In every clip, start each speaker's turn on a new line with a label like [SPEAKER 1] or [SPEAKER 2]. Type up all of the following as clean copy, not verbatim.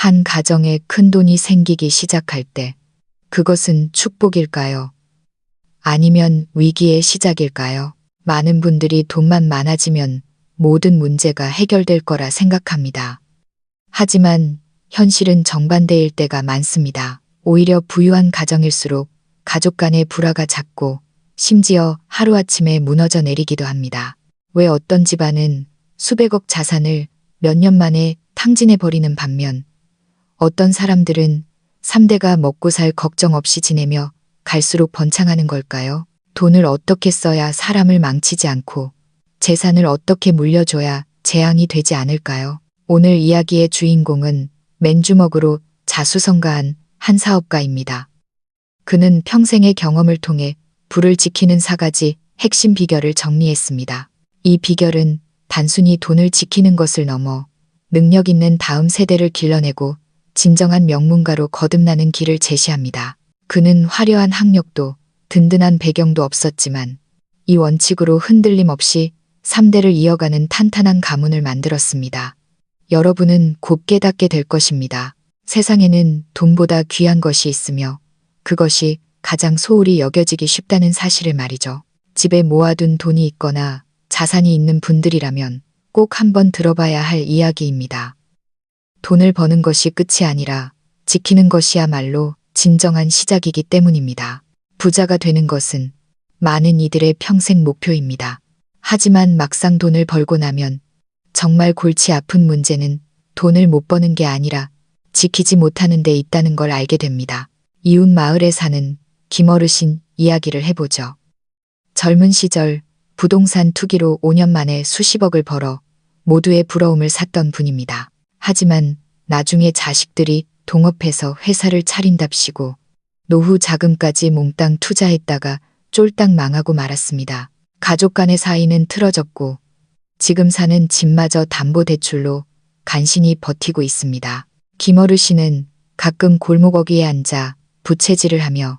[SPEAKER 1] 한 가정에 큰돈이 생기기 시작할 때 그것은 축복일까요? 아니면 위기의 시작일까요? 많은 분들이 돈만 많아지면 모든 문제가 해결될 거라 생각합니다. 하지만 현실은 정반대일 때가 많습니다. 오히려 부유한 가정일수록 가족 간의 불화가 잦고 심지어 하루아침에 무너져 내리기도 합니다. 왜 어떤 집안은 수백억 자산을 몇 년 만에 탕진해버리는 반면 어떤 사람들은 3대가 먹고 살 걱정 없이 지내며 갈수록 번창하는 걸까요? 돈을 어떻게 써야 사람을 망치지 않고 재산을 어떻게 물려줘야 재앙이 되지 않을까요? 오늘 이야기의 주인공은 맨주먹으로 자수성가한 한 사업가입니다. 그는 평생의 경험을 통해 부를 지키는 4가지 핵심 비결을 정리했습니다. 이 비결은 단순히 돈을 지키는 것을 넘어 능력 있는 다음 세대를 길러내고 진정한 명문가로 거듭나는 길을 제시합니다. 그는 화려한 학력도 든든한 배경도 없었지만 이 원칙으로 흔들림 없이 3대를 이어가는 탄탄한 가문을 만들었습니다. 여러분은 곧 깨닫게 될 것입니다. 세상에는 돈보다 귀한 것이 있으며 그것이 가장 소홀히 여겨지기 쉽다는 사실을 말이죠. 집에 모아둔 돈이 있거나 자산이 있는 분들이라면 꼭 한번 들어봐야 할 이야기입니다. 돈을 버는 것이 끝이 아니라 지키는 것이야말로 진정한 시작이기 때문입니다. 부자가 되는 것은 많은 이들의 평생 목표입니다. 하지만 막상 돈을 벌고 나면 정말 골치 아픈 문제는 돈을 못 버는 게 아니라 지키지 못하는 데 있다는 걸 알게 됩니다. 이웃 마을에 사는 김어르신 이야기를 해보죠. 젊은 시절 부동산 투기로 5년 만에 수십억을 벌어 모두의 부러움을 샀던 분입니다. 하지만 나중에 자식들이 동업해서 회사를 차린답시고 노후 자금까지 몽땅 투자했다가 쫄딱 망하고 말았습니다. 가족 간의 사이는 틀어졌고 지금 사는 집마저 담보대출로 간신히 버티고 있습니다. 김어르신은 가끔 골목어귀에 앉아 부채질을 하며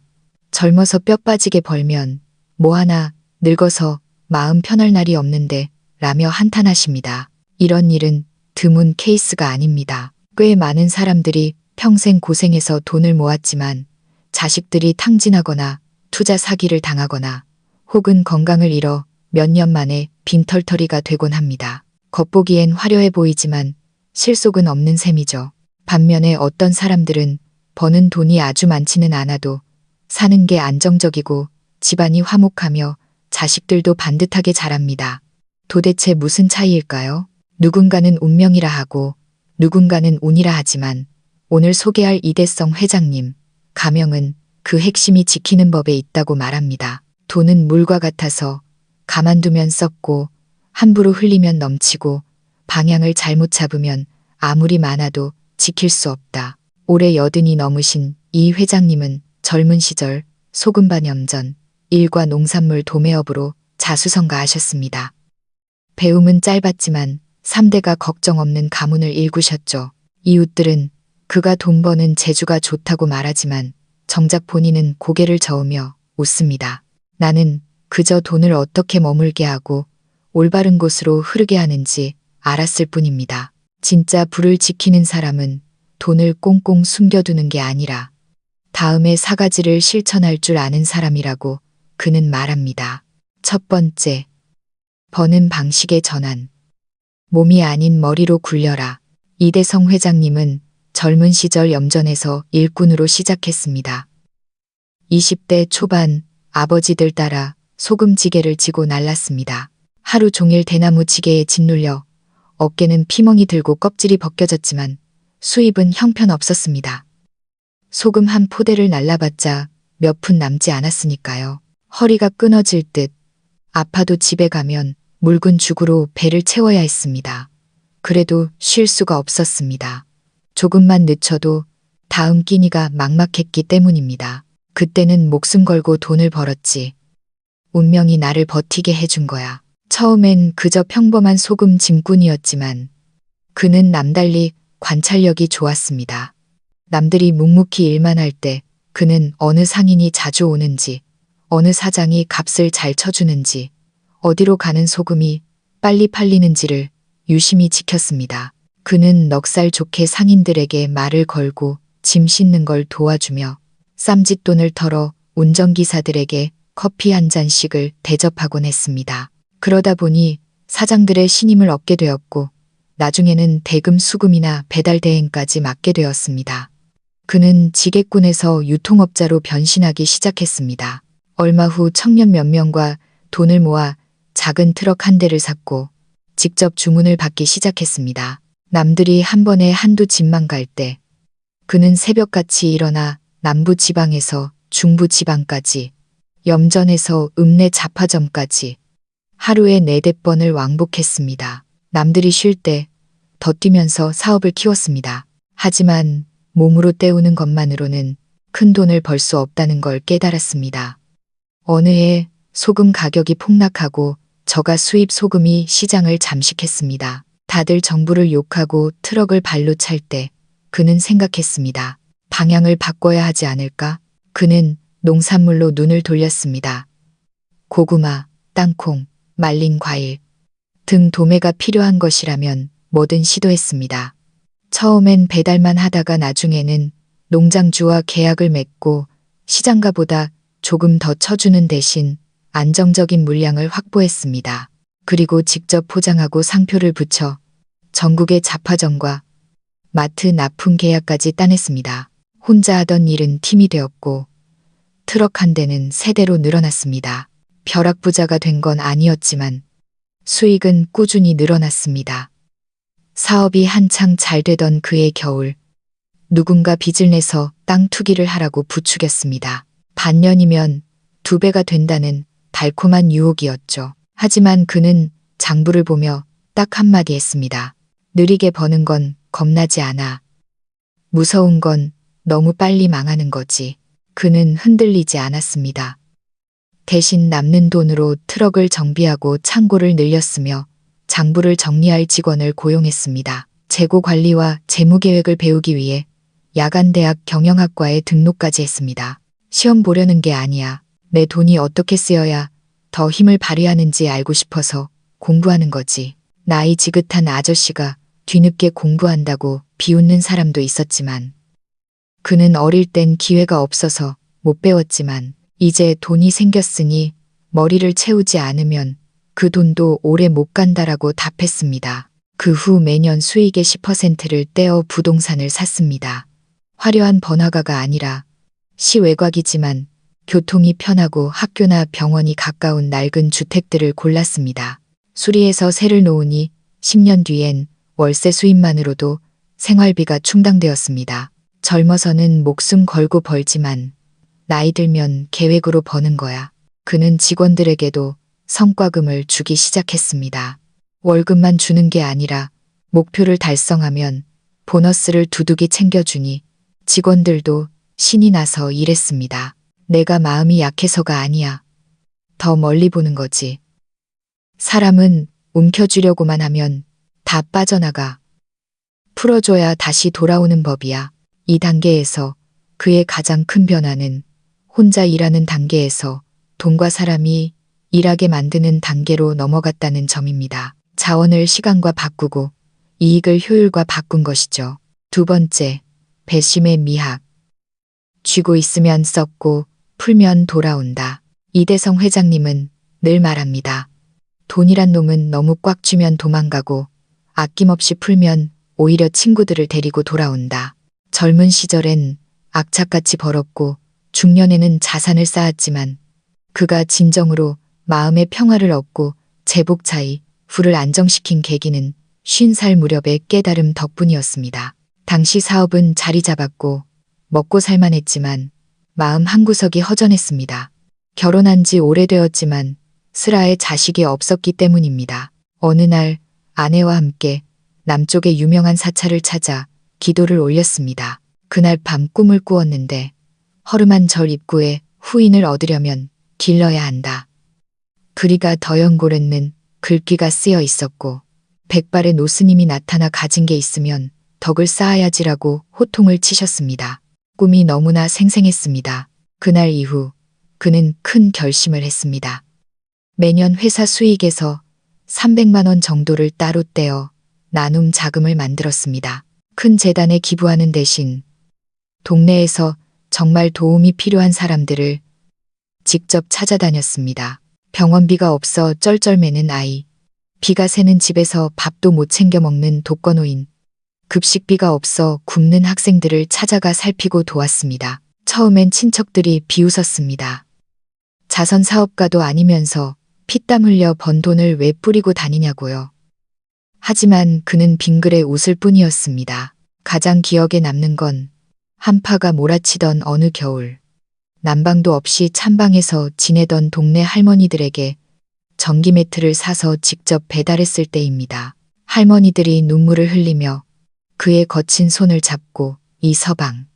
[SPEAKER 1] 젊어서 뼈 빠지게 벌면 뭐하나 늙어서 마음 편할 날이 없는데 라며 한탄하십니다. 이런 일은 드문 케이스가 아닙니다. 꽤 많은 사람들이 평생 고생해서 돈을 모았지만 자식들이 탕진하거나 투자 사기를 당하거나 혹은 건강을 잃어 몇 년 만에 빈털터리가 되곤 합니다. 겉보기엔 화려해 보이지만 실속은 없는 셈이죠. 반면에 어떤 사람들은 버는 돈이 아주 많지는 않아도 사는 게 안정적이고 집안이 화목하며 자식들도 반듯하게 자랍니다. 도대체 무슨 차이일까요? 누군가는 운명이라 하고 누군가는 운이라 하지만 오늘 소개할 이대성 회장님, 가명은 그 핵심이 지키는 법에 있다고 말합니다. 돈은 물과 같아서 가만두면 썩고 함부로 흘리면 넘치고 방향을 잘못 잡으면 아무리 많아도 지킬 수 없다. 올해 80이 넘으신 이 회장님은 젊은 시절 소금반염전, 일과 농산물 도매업으로 자수성가하셨습니다. 배움은 짧았지만 3대가 걱정 없는 가문을 일구셨죠. 이웃들은 그가 돈 버는 재주가 좋다고 말하지만 정작 본인은 고개를 저으며 웃습니다. 나는 그저 돈을 어떻게 머물게 하고 올바른 곳으로 흐르게 하는지 알았을 뿐입니다. 진짜 부를 지키는 사람은 돈을 꽁꽁 숨겨두는 게 아니라 다음의 4가지를 실천할 줄 아는 사람이라고 그는 말합니다. 첫 번째, 버는 방식의 전환. 몸이 아닌 머리로 굴려라. 이대성 회장님은 젊은 시절 염전에서 일꾼으로 시작했습니다. 20대 초반 아버지들 따라 소금지게를 지고 날랐습니다. 하루 종일 대나무 지게에 짓눌려 어깨는 피멍이 들고 껍질이 벗겨졌지만 수입은 형편없었습니다. 소금 한 포대를 날라봤자 몇 푼 남지 않았으니까요. 허리가 끊어질 듯 아파도 집에 가면 묽은 죽으로 배를 채워야 했습니다. 그래도 쉴 수가 없었습니다. 조금만 늦춰도 다음 끼니가 막막했기 때문입니다. 그때는 목숨 걸고 돈을 벌었지. 운명이 나를 버티게 해준 거야. 처음엔 그저 평범한 소금 짐꾼이었지만 그는 남달리 관찰력이 좋았습니다. 남들이 묵묵히 일만 할 때 그는 어느 상인이 자주 오는지, 어느 사장이 값을 잘 쳐주는지, 어디로 가는 소금이 빨리 팔리는지를 유심히 지켰습니다. 그는 넉살 좋게 상인들에게 말을 걸고 짐 싣는 걸 도와주며 쌈짓돈을 털어 운전기사들에게 커피 한 잔씩을 대접하곤 했습니다. 그러다 보니 사장들의 신임을 얻게 되었고 나중에는 대금 수금이나 배달 대행까지 맡게 되었습니다. 그는 지게꾼에서 유통업자로 변신하기 시작했습니다. 얼마 후 청년 몇 명과 돈을 모아 작은 트럭 한 대를 샀고 직접 주문을 받기 시작했습니다. 남들이 한 번에 한두 집만 갈 때 그는 새벽같이 일어나 남부 지방에서 중부 지방까지, 염전에서 읍내 잡화점까지 하루에 4-4번을 왕복했습니다. 남들이 쉴 때 더 뛰면서 사업을 키웠습니다. 하지만 몸으로 때우는 것만으로는 큰 돈을 벌 수 없다는 걸 깨달았습니다. 어느 해 소금 가격이 폭락하고 저가 수입 소금이 시장을 잠식했습니다. 다들 정부를 욕하고 트럭을 발로 찰 때 그는 생각했습니다. 방향을 바꿔야 하지 않을까? 그는 농산물로 눈을 돌렸습니다. 고구마, 땅콩, 말린 과일 등 도매가 필요한 것이라면 뭐든 시도했습니다. 처음엔 배달만 하다가 나중에는 농장주와 계약을 맺고 시장가보다 조금 더 쳐주는 대신 안정적인 물량을 확보했습니다. 그리고 직접 포장하고 상표를 붙여 전국의 잡화점과 마트 납품 계약까지 따냈습니다. 혼자 하던 일은 팀이 되었고 트럭 한 대는 세 대로 늘어났습니다. 벼락부자가 된 건 아니었지만 수익은 꾸준히 늘어났습니다. 사업이 한창 잘 되던 그해 겨울 누군가 빚을 내서 땅 투기를 하라고 부추겼습니다. 반년이면 2배가 된다는 달콤한 유혹이었죠. 하지만 그는 장부를 보며 딱 한마디 했습니다. 느리게 버는 건 겁나지 않아. 무서운 건 너무 빨리 망하는 거지. 그는 흔들리지 않았습니다. 대신 남는 돈으로 트럭을 정비하고 창고를 늘렸으며 장부를 정리할 직원을 고용했습니다. 재고 관리와 재무 계획을 배우기 위해 야간대학 경영학과에 등록까지 했습니다. 시험 보려는 게 아니야. 내 돈이 어떻게 쓰여야 더 힘을 발휘하는지 알고 싶어서 공부하는 거지. 나이 지긋한 아저씨가 뒤늦게 공부한다고 비웃는 사람도 있었지만 그는 어릴 땐 기회가 없어서 못 배웠지만 이제 돈이 생겼으니 머리를 채우지 않으면 그 돈도 오래 못 간다라고 답했습니다. 그 후 매년 수익의 10%를 떼어 부동산을 샀습니다. 화려한 번화가가 아니라 시외곽이지만 교통이 편하고 학교나 병원이 가까운 낡은 주택들을 골랐습니다. 수리해서 세를 놓으니 10년 뒤엔 월세 수입만으로도 생활비가 충당되었습니다. 젊어서는 목숨 걸고 벌지만 나이 들면 계획으로 버는 거야. 그는 직원들에게도 성과금을 주기 시작했습니다. 월급만 주는 게 아니라 목표를 달성하면 보너스를 두둑이 챙겨주니 직원들도 신이 나서 일했습니다. 내가 마음이 약해서가 아니야. 더 멀리 보는 거지. 사람은 움켜쥐려고만 하면 다 빠져나가. 풀어줘야 다시 돌아오는 법이야. 이 단계에서 그의 가장 큰 변화는 혼자 일하는 단계에서 돈과 사람이 일하게 만드는 단계로 넘어갔다는 점입니다. 자원을 시간과 바꾸고 이익을 효율과 바꾼 것이죠. 두 번째, 배심의 미학. 쥐고 있으면 썩고 풀면 돌아온다. 이대성 회장님은 늘 말합니다. 돈이란 놈은 너무 꽉 쥐면 도망가고 아낌없이 풀면 오히려 친구들을 데리고 돌아온다. 젊은 시절엔 악착같이 벌었고 중년에는 자산을 쌓았지만 그가 진정으로 마음의 평화를 얻고 제복 차이, 부를 안정시킨 계기는 50살 무렵의 깨달음 덕분이었습니다. 당시 사업은 자리 잡았고 먹고 살만했지만 마음 한구석이 허전했습니다. 결혼한 지 오래되었지만 슬아의 자식이 없었기 때문입니다. 어느 날 아내와 함께 남쪽의 유명한 사찰을 찾아 기도를 올렸습니다. 그날 밤 꿈을 꾸었는데 허름한 절 입구에 후인을 얻으려면 길러야 한다. 그리가 더연고랬는 글귀가 쓰여 있었고 백발의 노스님이 나타나 가진 게 있으면 덕을 쌓아야지라고 호통을 치셨습니다. 꿈이 너무나 생생했습니다. 그날 이후 그는 큰 결심을 했습니다. 매년 회사 수익에서 300만 원 정도를 따로 떼어 나눔 자금을 만들었습니다. 큰 재단에 기부하는 대신 동네에서 정말 도움이 필요한 사람들을 직접 찾아다녔습니다. 병원비가 없어 쩔쩔매는 아이, 비가 새는 집에서 밥도 못 챙겨 먹는 독거노인, 급식비가 없어 굶는 학생들을 찾아가 살피고 도왔습니다. 처음엔 친척들이 비웃었습니다. 자선 사업가도 아니면서 피땀 흘려 번 돈을 왜 뿌리고 다니냐고요. 하지만 그는 빙그레 웃을 뿐이었습니다. 가장 기억에 남는 건 한파가 몰아치던 어느 겨울, 난방도 없이 찬방에서 지내던 동네 할머니들에게 전기 매트를 사서 직접 배달했을 때입니다. 할머니들이 눈물을 흘리며 그의 거친 손을 잡고 이서방,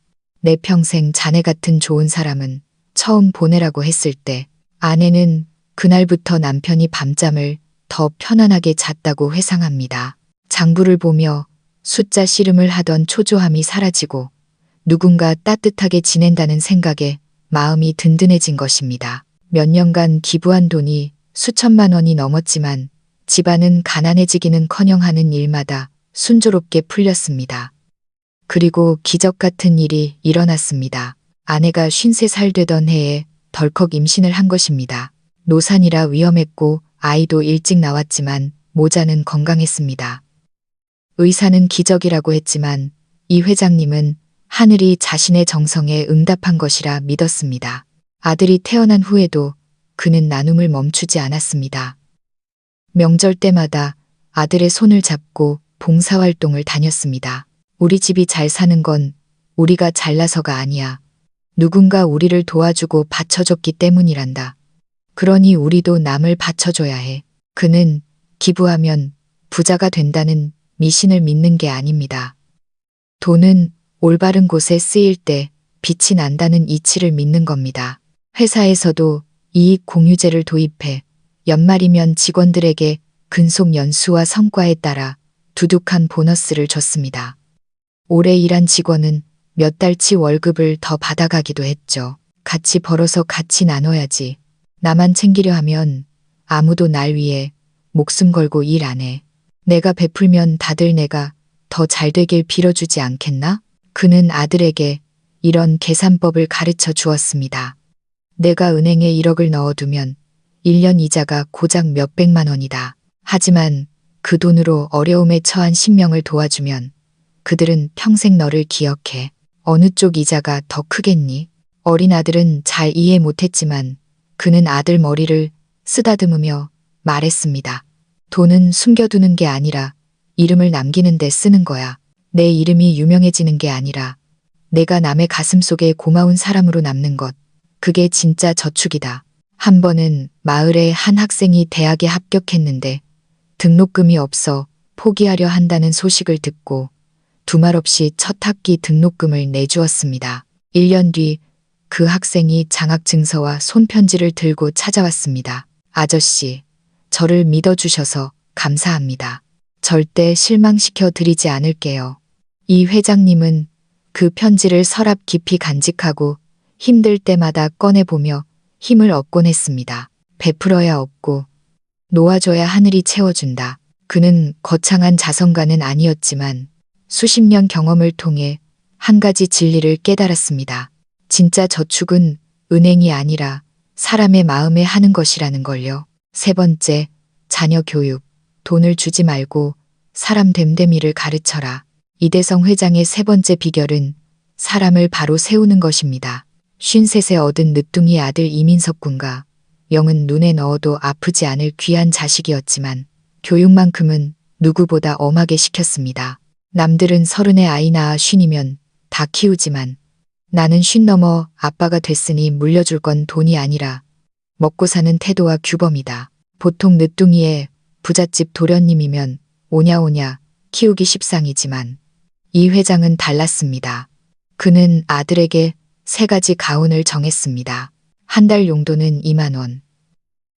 [SPEAKER 1] 내 평생 자네 같은 좋은 사람은 처음 보내라고 했을 때 아내는 그날부터 남편이 밤잠을 더 편안하게 잤다고 회상합니다. 장부를 보며 숫자 씨름을 하던 초조함이 사라지고 누군가 따뜻하게 지낸다는 생각에 마음이 든든해진 것입니다. 몇 년간 기부한 돈이 수천만 원이 넘었지만 집안은 가난해지기는커녕 하는 일마다 순조롭게 풀렸습니다. 그리고 기적 같은 일이 일어났습니다. 아내가 53살 되던 해에 덜컥 임신을 한 것입니다. 노산이라 위험했고 아이도 일찍 나왔지만 모자는 건강했습니다. 의사는 기적이라고 했지만 이 회장님은 하늘이 자신의 정성에 응답한 것이라 믿었습니다. 아들이 태어난 후에도 그는 나눔을 멈추지 않았습니다. 명절 때마다 아들의 손을 잡고 봉사활동을 다녔습니다. 우리 집이 잘 사는 건 우리가 잘나서가 아니야. 누군가 우리를 도와주고 받쳐줬기 때문이란다. 그러니 우리도 남을 받쳐줘야 해. 그는 기부하면 부자가 된다는 미신을 믿는 게 아닙니다. 돈은 올바른 곳에 쓰일 때 빛이 난다는 이치를 믿는 겁니다. 회사에서도 이익 공유제를 도입해 연말이면 직원들에게 근속 연수와 성과에 따라 두둑한 보너스를 줬습니다. 오래 일한 직원은 몇 달치 월급을 더 받아가기도 했죠. 같이 벌어서 같이 나눠야지. 나만 챙기려 하면 아무도 날 위해 목숨 걸고 일 안 해. 내가 베풀면 다들 내가 더 잘 되길 빌어주지 않겠나? 그는 아들에게 이런 계산법을 가르쳐 주었습니다. 내가 은행에 1억을 넣어두면 1년 이자가 고작 몇백만 원이다. 하지만 그 돈으로 어려움에 처한 신명을 도와주면 그들은 평생 너를 기억해. 어느 쪽 이자가 더 크겠니? 어린 아들은 잘 이해 못했지만 그는 아들 머리를 쓰다듬으며 말했습니다. 돈은 숨겨두는 게 아니라 이름을 남기는 데 쓰는 거야. 내 이름이 유명해지는 게 아니라 내가 남의 가슴 속에 고마운 사람으로 남는 것. 그게 진짜 저축이다. 한 번은 마을의 한 학생이 대학에 합격했는데 등록금이 없어 포기하려 한다는 소식을 듣고 두말 없이 첫 학기 등록금을 내주었습니다. 1년 뒤 그 학생이 장학증서와 손편지를 들고 찾아왔습니다. 아저씨, 저를 믿어주셔서 감사합니다. 절대 실망시켜 드리지 않을게요. 이 회장님은 그 편지를 서랍 깊이 간직하고 힘들 때마다 꺼내보며 힘을 얻곤 했습니다. 베풀어야 없고 놓아줘야 하늘이 채워준다. 그는 거창한 자선가는 아니었지만 수십 년 경험을 통해 한 가지 진리를 깨달았습니다. 진짜 저축은 은행이 아니라 사람의 마음에 하는 것이라는 걸요. 세 번째, 자녀 교육. 돈을 주지 말고 사람 됨됨이를 가르쳐라. 이대성 회장의 세 번째 비결은 사람을 바로 세우는 것입니다. 53세 얻은 늦둥이 아들 이민석 군과 영은 눈에 넣어도 아프지 않을 귀한 자식이었지만 교육만큼은 누구보다 엄하게 시켰습니다. 남들은 30에 아이 낳아 50이면 다 키우지만 나는 50 넘어 아빠가 됐으니 물려줄 건 돈이 아니라 먹고 사는 태도와 규범이다. 보통 늦둥이의 부잣집 도련님이면 오냐오냐 키우기 십상이지만 이 회장은 달랐습니다. 그는 아들에게 3가지 가훈을 정했습니다. 한 달 용돈은 2만 원.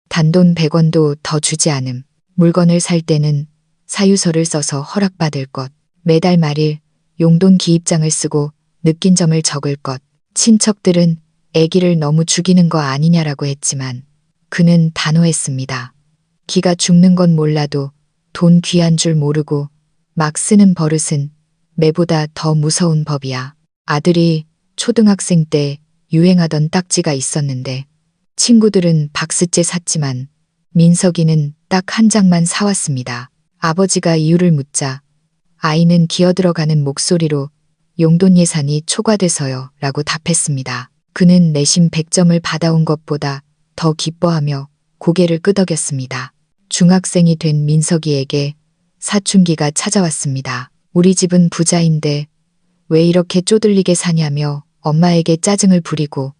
[SPEAKER 1] 단돈 100원도 더 주지 않음. 물건을 살 때는 사유서를 써서 허락받을 것. 매달 말일 용돈 기입장을 쓰고 느낀 점을 적을 것. 친척들은 애기를 너무 죽이는 거 아니냐라고 했지만 그는 단호했습니다. 기가 죽는 건 몰라도 돈 귀한 줄 모르고 막 쓰는 버릇은 매보다 더 무서운 법이야. 아들이 초등학생 때 유행하던 딱지가 있었는데 친구들은 박스째 샀지만 민석이는 딱 한 장만 사왔습니다. 아버지가 이유를 묻자 아이는 기어들어가는 목소리로 용돈 예산이 초과돼서요 라고 답했습니다. 그는 내신 100점을 받아온 것보다 더 기뻐하며 고개를 끄덕였습니다. 중학생이 된 민석이에게 사춘기가 찾아왔습니다. 우리 집은 부자인데 왜 이렇게 쪼들리게 사냐며 엄마에게 짜증을 부리고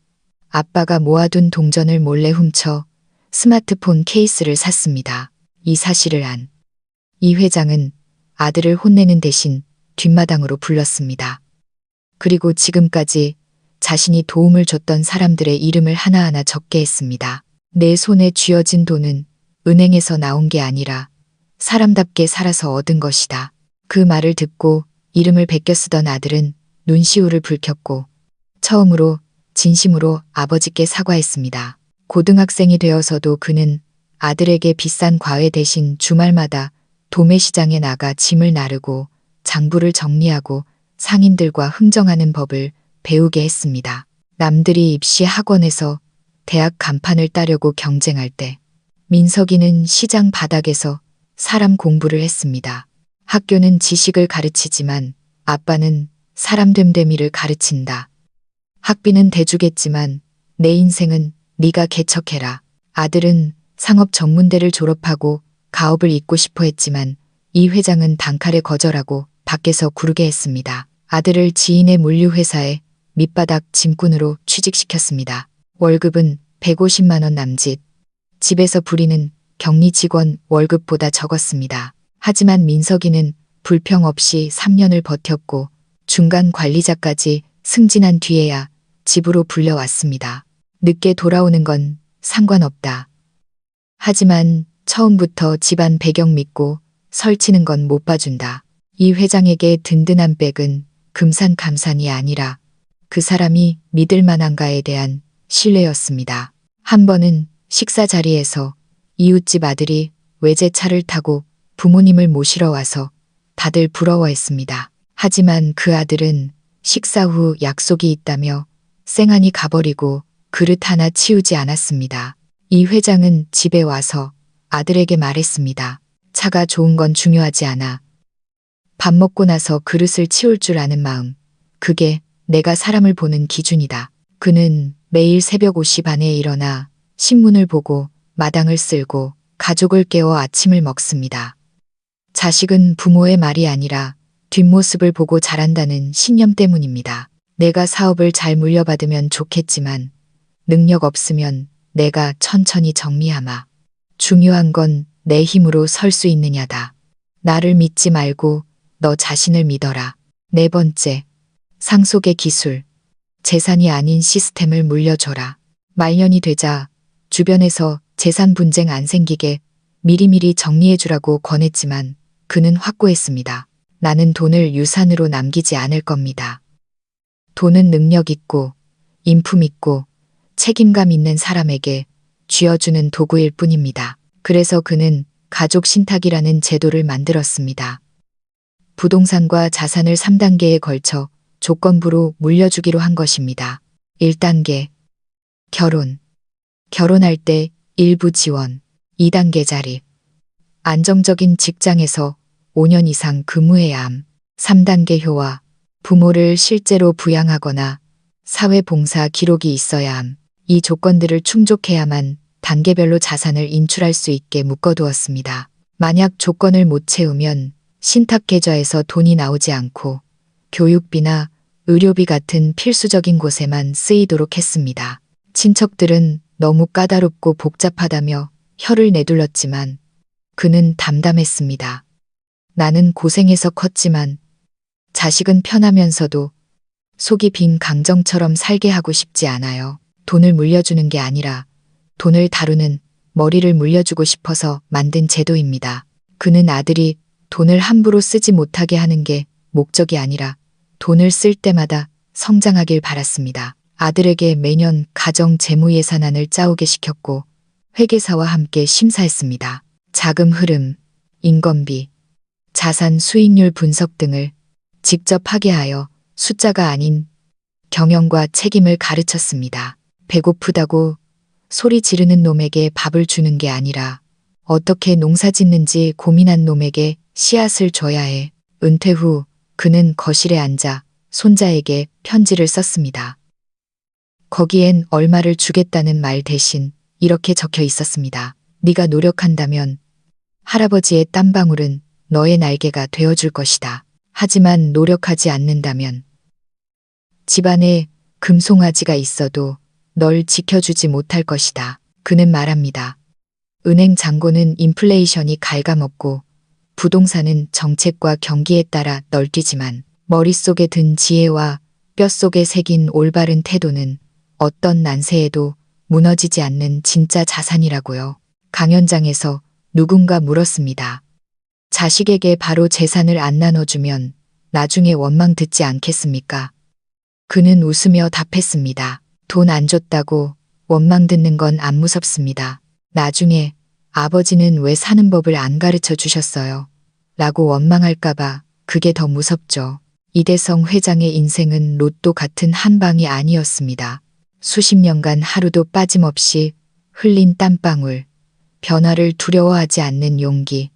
[SPEAKER 1] 아빠가 모아둔 동전을 몰래 훔쳐 스마트폰 케이스를 샀습니다. 이 사실을 안 이 회장은 아들을 혼내는 대신 뒷마당으로 불렀습니다. 그리고 지금까지 자신이 도움을 줬던 사람들의 이름을 하나하나 적게 했습니다. 내 손에 쥐어진 돈은 은행에서 나온 게 아니라 사람답게 살아서 얻은 것이다. 그 말을 듣고 이름을 베껴 쓰던 아들은 눈시울을 붉혔고 처음으로 진심으로 아버지께 사과했습니다. 고등학생이 되어서도 그는 아들에게 비싼 과외 대신 주말마다 도매시장에 나가 짐을 나르고 장부를 정리하고 상인들과 흥정하는 법을 배우게 했습니다. 남들이 입시 학원에서 대학 간판을 따려고 경쟁할 때 민석이는 시장 바닥에서 사람 공부를 했습니다. 학교는 지식을 가르치지만 아빠는 사람 됨됨이를 가르친다. 학비는 대주겠지만 내 인생은 네가 개척해라. 아들은 상업 전문대를 졸업하고 가업을 잇고 싶어 했지만 이 회장은 단칼에 거절하고 밖에서 구르게 했습니다. 아들을 지인의 물류회사에 밑바닥 짐꾼으로 취직시켰습니다. 월급은 150만 원 남짓. 집에서 부리는 격리 직원 월급보다 적었습니다. 하지만 민석이는 불평 없이 3년을 버텼고 중간 관리자까지 승진한 뒤에야 집으로 불려왔습니다. 늦게 돌아오는 건 상관없다. 하지만 처음부터 집안 배경 믿고 설치는 건 못 봐준다. 이 회장에게 든든한 백은 금산감산이 아니라 그 사람이 믿을 만한가에 대한 신뢰였습니다. 한 번은 식사 자리에서 이웃집 아들이 외제차를 타고 부모님을 모시러 와서 다들 부러워했습니다. 하지만 그 아들은 식사 후 약속이 있다며 쌩하니 가버리고 그릇 하나 치우지 않았습니다. 이 회장은 집에 와서 아들에게 말했습니다. 차가 좋은 건 중요하지 않아. 밥 먹고 나서 그릇을 치울 줄 아는 마음. 그게 내가 사람을 보는 기준이다. 그는 매일 새벽 5시 반에 일어나 신문을 보고 마당을 쓸고 가족을 깨워 아침을 먹습니다. 자식은 부모의 말이 아니라 뒷모습을 보고 자란다는 신념 때문입니다. 내가 사업을 잘 물려받으면 좋겠지만 능력 없으면 내가 천천히 정리하마. 중요한 건 내 힘으로 설 수 있느냐다. 나를 믿지 말고 너 자신을 믿어라. 네 번째, 상속의 기술. 재산이 아닌 시스템을 물려줘라. 말년이 되자 주변에서 재산 분쟁 안 생기게 미리미리 정리해주라고 권했지만 그는 확고했습니다. 나는 돈을 유산으로 남기지 않을 겁니다. 돈은 능력 있고 인품 있고 책임감 있는 사람에게 쥐어주는 도구일 뿐입니다. 그래서 그는 가족 신탁이라는 제도를 만들었습니다. 부동산과 자산을 3단계에 걸쳐 조건부로 물려주기로 한 것입니다. 1단계 결혼. 결혼할 때 일부 지원. 2단계 자립. 안정적인 직장에서 5년 이상 근무해야 함. 3단계 효와. 부모를 실제로 부양하거나 사회봉사 기록이 있어야 함. 이 조건들을 충족해야만 단계별로 자산을 인출할 수 있게 묶어두었습니다. 만약 조건을 못 채우면 신탁 계좌에서 돈이 나오지 않고 교육비나 의료비 같은 필수적인 곳에만 쓰이도록 했습니다. 친척들은 너무 까다롭고 복잡하다며 혀를 내둘렀지만 그는 담담했습니다. 나는 고생해서 컸지만 자식은 편하면서도 속이 빈 강정처럼 살게 하고 싶지 않아요. 돈을 물려주는 게 아니라 돈을 다루는 머리를 물려주고 싶어서 만든 제도입니다. 그는 아들이 돈을 함부로 쓰지 못하게 하는 게 목적이 아니라 돈을 쓸 때마다 성장하길 바랐습니다. 아들에게 매년 가정 재무 예산안을 짜오게 시켰고 회계사와 함께 심사했습니다. 자금 흐름, 인건비, 자산 수익률 분석 등을 직접 하게 하여 숫자가 아닌 경영과 책임을 가르쳤습니다. 배고프다고 소리 지르는 놈에게 밥을 주는 게 아니라 어떻게 농사 짓는지 고민한 놈에게 씨앗을 줘야 해. 은퇴 후 그는 거실에 앉아 손자에게 편지를 썼습니다. 거기엔 얼마를 주겠다는 말 대신 이렇게 적혀 있었습니다. 네가 노력한다면 할아버지의 땀방울은 너의 날개가 되어줄 것이다. 하지만 노력하지 않는다면 집안에 금송아지가 있어도 널 지켜주지 못할 것이다. 그는 말합니다. 은행 잔고는 인플레이션이 갉아먹고 부동산은 정책과 경기에 따라 널뛰지만 머릿속에 든 지혜와 뼛속에 새긴 올바른 태도는 어떤 난세에도 무너지지 않는 진짜 자산이라고요. 강연장에서 누군가 물었습니다. 자식에게 바로 재산을 안 나눠주면 나중에 원망 듣지 않겠습니까? 그는 웃으며 답했습니다. 돈 안 줬다고 원망 듣는 건 안 무섭습니다. 나중에 아버지는 왜 사는 법을 안 가르쳐 주셨어요? 라고 원망할까봐 그게 더 무섭죠. 이대성 회장의 인생은 로또 같은 한 방이 아니었습니다. 수십 년간 하루도 빠짐없이 흘린 땀방울, 변화를 두려워하지 않는 용기,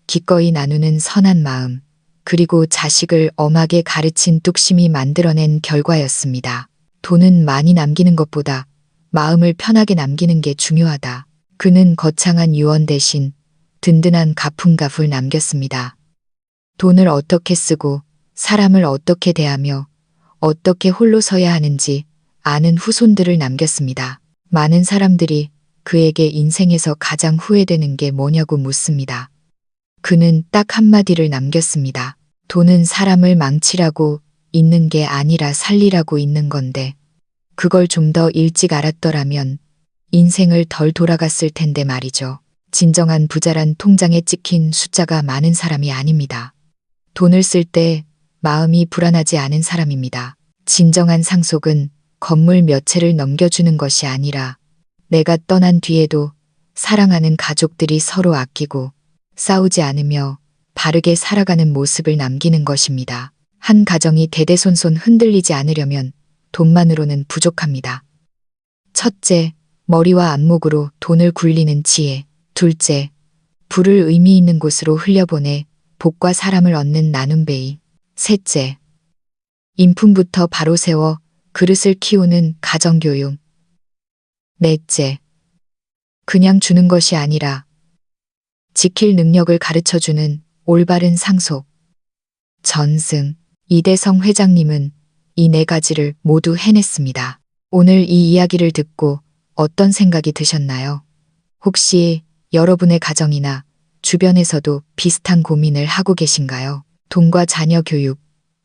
[SPEAKER 1] 기꺼이 나누는 선한 마음, 그리고 자식을 엄하게 가르친 뚝심이 만들어낸 결과였습니다. 돈은 많이 남기는 것보다 마음을 편하게 남기는 게 중요하다. 그는 거창한 유언 대신 든든한 가품값을 남겼습니다. 돈을 어떻게 쓰고 사람을 어떻게 대하며 어떻게 홀로 서야 하는지 아는 후손들을 남겼습니다. 많은 사람들이 그에게 인생에서 가장 후회되는 게 뭐냐고 묻습니다. 그는 딱 한마디를 남겼습니다. 돈은 사람을 망치라고 있는 게 아니라 살리라고 있는 건데 그걸 좀 더 일찍 알았더라면 인생을 덜 돌아갔을 텐데 말이죠. 진정한 부자란 통장에 찍힌 숫자가 많은 사람이 아닙니다. 돈을 쓸 때 마음이 불안하지 않은 사람입니다. 진정한 상속은 건물 몇 채를 넘겨주는 것이 아니라 내가 떠난 뒤에도 사랑하는 가족들이 서로 아끼고 싸우지 않으며 바르게 살아가는 모습을 남기는 것입니다. 한 가정이 대대손손 흔들리지 않으려면 돈만으로는 부족합니다. 첫째, 머리와 안목으로 돈을 굴리는 지혜. 둘째, 불을 의미 있는 곳으로 흘려보내 복과 사람을 얻는 나눔배이. 셋째, 인품부터 바로 세워 그릇을 키우는 가정교육. 넷째, 그냥 주는 것이 아니라 지킬 능력을 가르쳐주는 올바른 상속. 전승. 이대성 회장님은 이 네 가지를 모두 해냈습니다. 오늘 이 이야기를 듣고 어떤 생각이 드셨나요? 혹시 여러분의 가정이나 주변에서도 비슷한 고민을 하고 계신가요? 돈과 자녀 교육,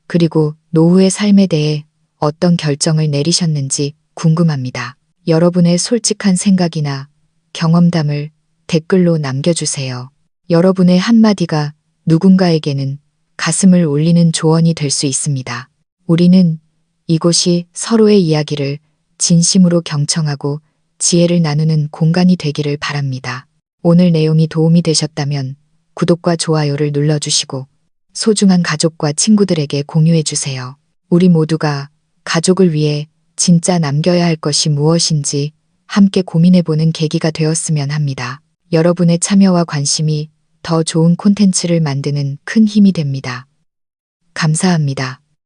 [SPEAKER 1] 그리고 노후의 삶에 대해 어떤 결정을 내리셨는지 궁금합니다. 여러분의 솔직한 생각이나 경험담을 댓글로 남겨주세요. 여러분의 한마디가 누군가에게는 가슴을 울리는 조언이 될 수 있습니다. 우리는 이곳이 서로의 이야기를 진심으로 경청하고 지혜를 나누는 공간이 되기를 바랍니다. 오늘 내용이 도움이 되셨다면 구독과 좋아요를 눌러주시고 소중한 가족과 친구들에게 공유해주세요. 우리 모두가 가족을 위해 진짜 남겨야 할 것이 무엇인지 함께 고민해보는 계기가 되었으면 합니다. 여러분의 참여와 관심이 더 좋은 콘텐츠를 만드는 큰 힘이 됩니다. 감사합니다.